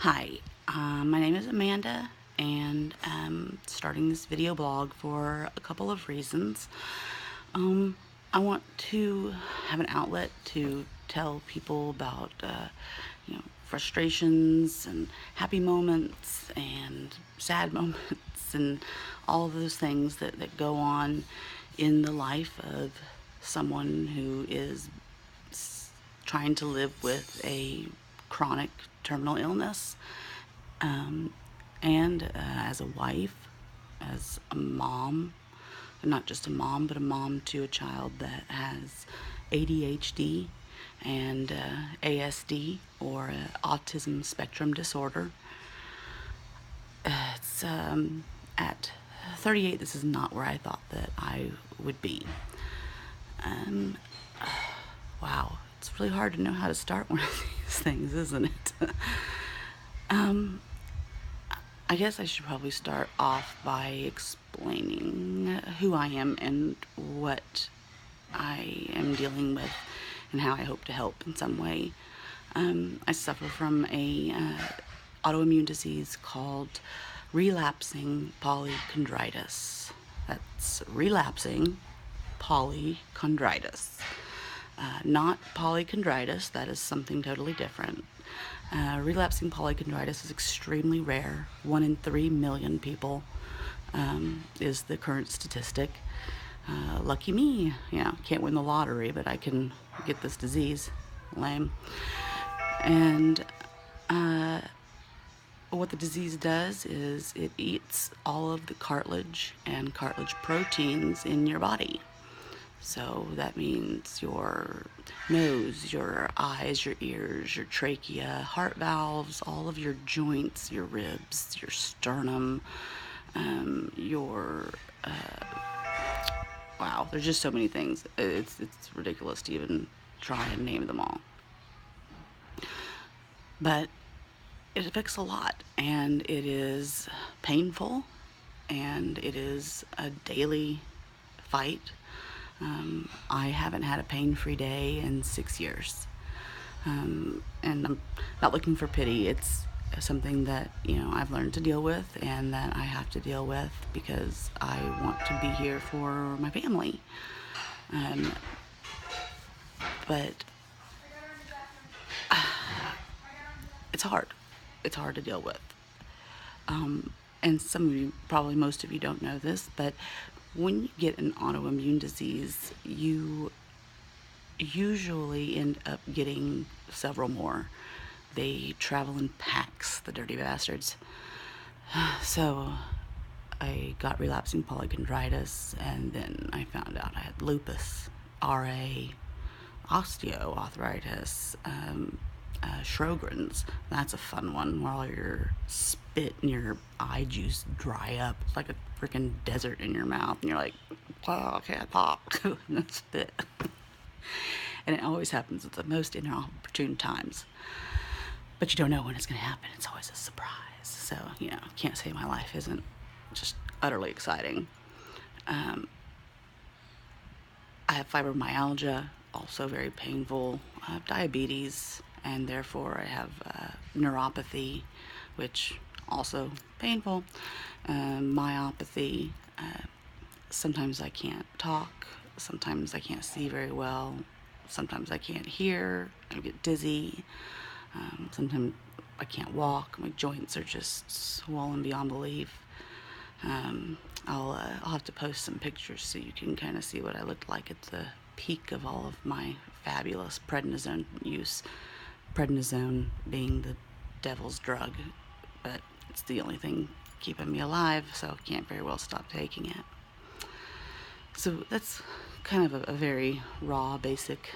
Hi, my name is Amanda, and I'm starting this video blog for a couple of reasons. I want to have an outlet to tell people about, frustrations and happy moments and sad moments and all of those things that go on in the life of someone who is trying to live with a chronic terminal illness. And as a wife, as a mom, and not just a mom, but a mom to a child that has ADHD and ASD, or autism spectrum disorder. It's at 38, this is not where I thought that I would be. Um, wow, it's really hard to know how to start one of these things, isn't it? I guess I should probably start off by explaining who I am and what I am dealing with and how I hope to help in some way. I suffer from a autoimmune disease called relapsing polychondritis. That's relapsing polychondritis. Not polychondritis, that is something totally different. Relapsing polychondritis is extremely rare. 1 in 3 million people is the current statistic. Lucky me, can't win the lottery, but I can get this disease. Lame. And what the disease does is it eats all of the cartilage and cartilage proteins in your body. So that means your nose, your eyes, your ears, your trachea, heart valves, all of your joints, your ribs, your sternum, wow, there's just so many things. It's ridiculous to even try and name them all. But it affects a lot, and it is painful, and it is a daily fight. I haven't had a pain-free day in 6 years. And I'm not looking for pity. It's something that, I've learned to deal with and that I have to deal with because I want to be here for my family. But it's hard. It's hard to deal with. And some of you, probably most of you don't know this, but when you get an autoimmune disease, you usually end up getting several more. They travel in packs, the dirty bastards. So I got relapsing polychondritis, and then I found out I had lupus, RA, osteoarthritis, Sjogren's. That's a fun one, where all your spit and your eye juice dry up. It's like a freaking desert in your mouth, and you're like, wow, I can't talk. Spit. And it always happens at the most inopportune times. But you don't know when it's going to happen. It's always a surprise. So, can't say my life isn't just utterly exciting. I have fibromyalgia, also very painful. I have diabetes, and therefore I have neuropathy, which also painful. Myopathy. Sometimes I can't talk. Sometimes I can't see very well. Sometimes I can't hear. I get dizzy. Sometimes I can't walk. My joints are just swollen beyond belief. I'll have to post some pictures so you can kind of see what I looked like at the peak of all of my fabulous prednisone use. Prednisone being the devil's drug, but it's the only thing keeping me alive, so I can't very well stop taking it. So that's kind of a very raw, basic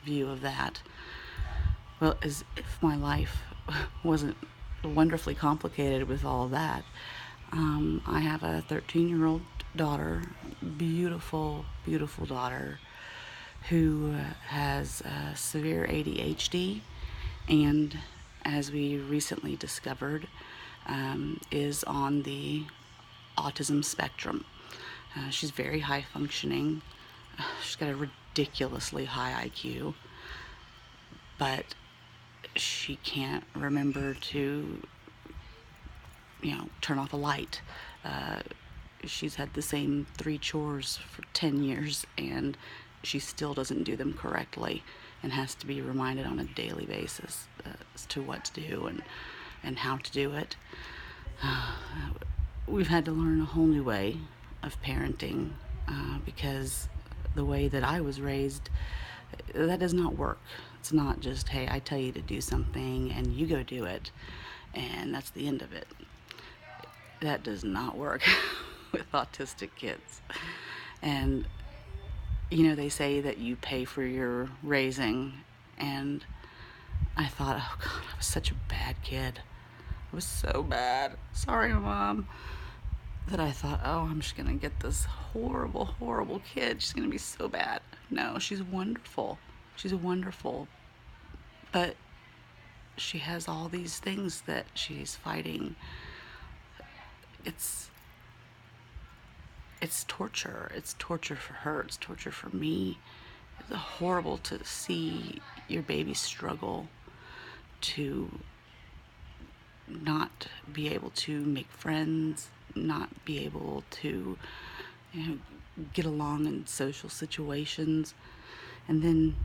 view of that. Well, as if my life wasn't wonderfully complicated with all of that, I have a 13-year-old daughter, beautiful, beautiful daughter, who has severe ADHD, and as we recently discovered, is on the autism spectrum. She's very high functioning. She's got a ridiculously high IQ, but she can't remember to, turn off a light. She's had the same 3 chores for 10 years, and she still doesn't do them correctly and has to be reminded on a daily basis as to what to do and how to do it. We've had to learn a whole new way of parenting because the way that I was raised, that does not work. It's not just, hey, I tell you to do something and you go do it, and that's the end of it. That does not work with autistic kids. And, they say that you pay for your raising, and I thought, oh God, I was such a bad kid. I was so bad. Sorry, Mom. That I thought, oh, I'm just gonna get this horrible, horrible kid. She's gonna be so bad. No, she's wonderful. She's wonderful. But she has all these things that she's fighting. It's torture. It's torture for her. It's torture for me. It's horrible to see your baby struggle to not be able to make friends, not be able to get along in social situations, and then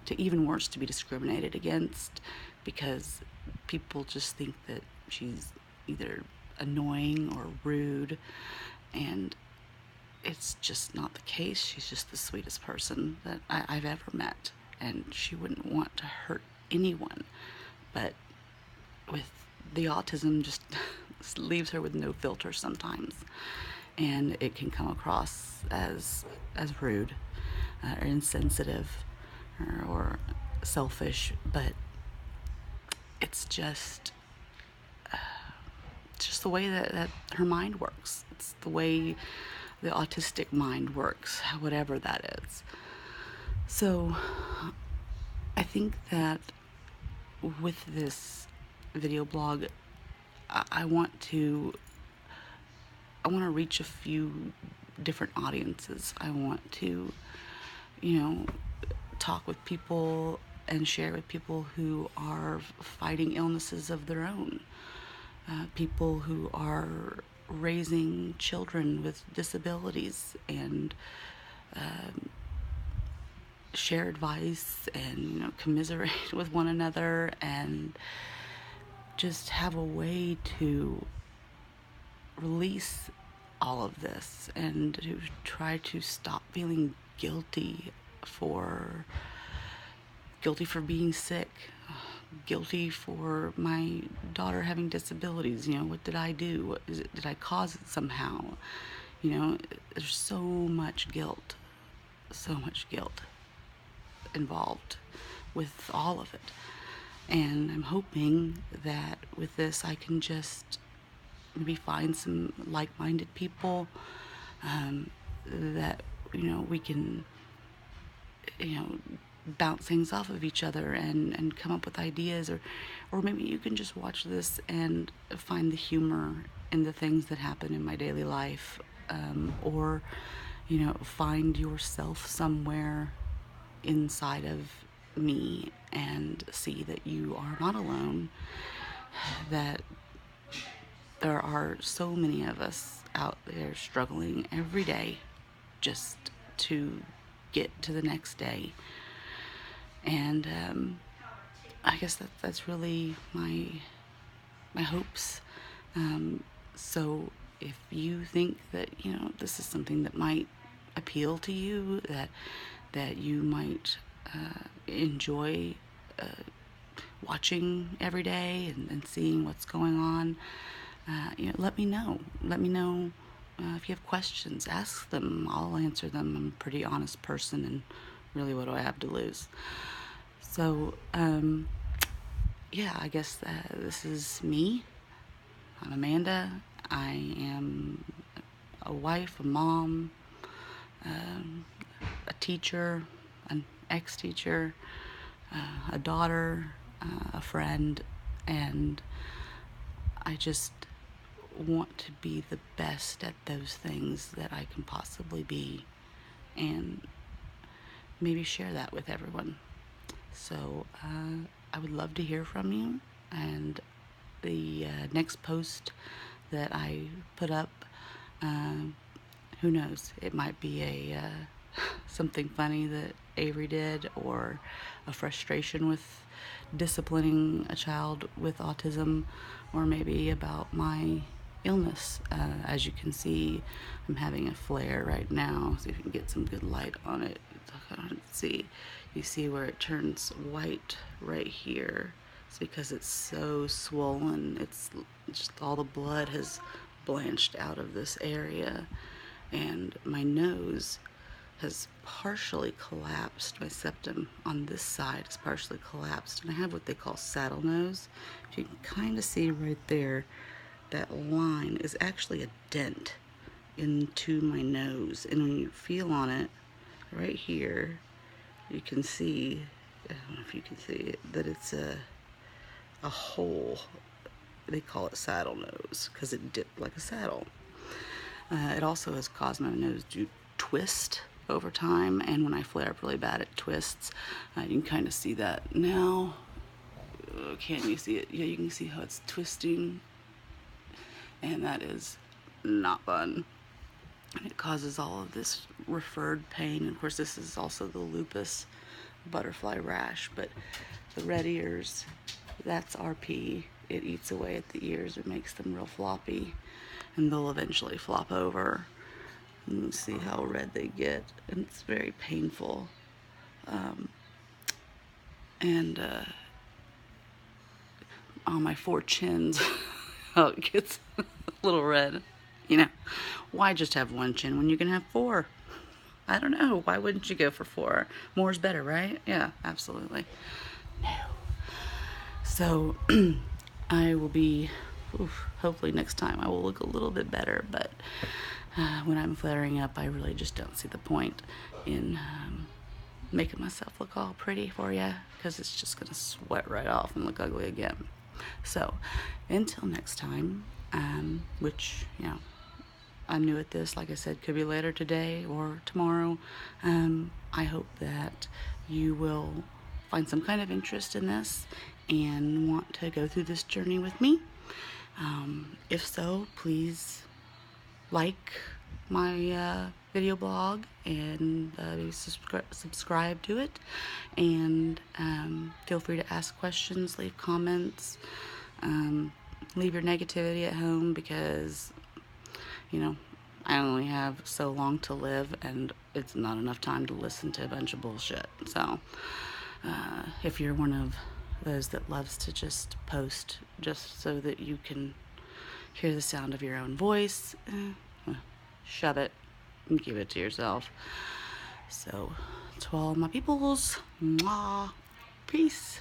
to even worse, to be discriminated against because people just think that she's either annoying or rude, and it's just not the case. She's just the sweetest person that I've ever met, and she wouldn't want to hurt anyone, but with the autism just leaves her with no filter sometimes, and it can come across as rude or insensitive or selfish, but it's just the way that her mind works. It's the way the autistic mind works, whatever that is. So I think that with this video blog, I want to reach a few different audiences. I want to, talk with people and share with people who are fighting illnesses of their own, people who are raising children with disabilities, and share advice and commiserate with one another, and just have a way to release all of this and to try to stop feeling guilty for being sick, guilty for my daughter having disabilities. What did I do? Did I cause it somehow? There's so much guilt involved with all of it. And I'm hoping that with this I can just maybe find some like-minded people that we can bounce things off of each other and come up with ideas, or maybe you can just watch this and find the humor in the things that happen in my daily life, or find yourself somewhere inside of me and see that you are not alone, that there are so many of us out there struggling every day just to get to the next day. And I guess that's really my hopes. So if you think that this is something that might appeal to you, that you might enjoy watching every day and seeing what's going on, let me know. Let me know if you have questions. Ask them. I'll answer them. I'm a pretty honest person, and really, what do I have to lose? So, I guess this is me. I'm Amanda. I am a wife, a mom, a teacher, an ex-teacher, a daughter, a friend, and I just want to be the best at those things that I can possibly be, and maybe share that with everyone. So I would love to hear from you. And the next post that I put up, who knows? It might be a something funny that Avery did, or a frustration with disciplining a child with autism, or maybe about my illness. As you can see, I'm having a flare right now. See if you can get some good light on it. See, you see where it turns white right here. It's because it's so swollen. It's just all the blood has blanched out of this area, and my nose has partially collapsed. My septum on this side is partially collapsed, and I have what they call saddle nose. If you can kind of see right there, that line is actually a dent into my nose, and when you feel on it right here, you can see, I don't know if you can see it, that it's a hole. They call it saddle nose because it dipped like a saddle. It also has caused my nose to twist over time, and when I flare up really bad, it twists. You can kind of see that now. Can you see it? Yeah, you can see how it's twisting, and that is not fun. And it causes all of this referred pain. And of course, this is also the lupus butterfly rash, but the red ears, that's RP. It eats away at the ears. It makes them real floppy, and they'll eventually flop over. And you see how red they get, and it's very painful. On my 4 chins, oh, it gets a little red. You know, why just have 1 chin when you can have 4? I don't know. Why wouldn't you go for 4? More's better, right? Yeah, absolutely. No. So, I will be, hopefully next time I will look a little bit better, but when I'm flaring up, I really just don't see the point in making myself look all pretty for you, because it's just going to sweat right off and look ugly again. So, until next time, which, you know, I'm new at this, like I said, could be later today or tomorrow. I hope that you will find some kind of interest in this and want to go through this journey with me. If so, please like my video blog and subscribe to it, and feel free to ask questions, leave comments, leave your negativity at home, because you know, I only have so long to live, and it's not enough time to listen to a bunch of bullshit. So, if you're one of those that loves to just post just so that you can hear the sound of your own voice, shove it and give it to yourself. So, to all my peoples, mwah, peace.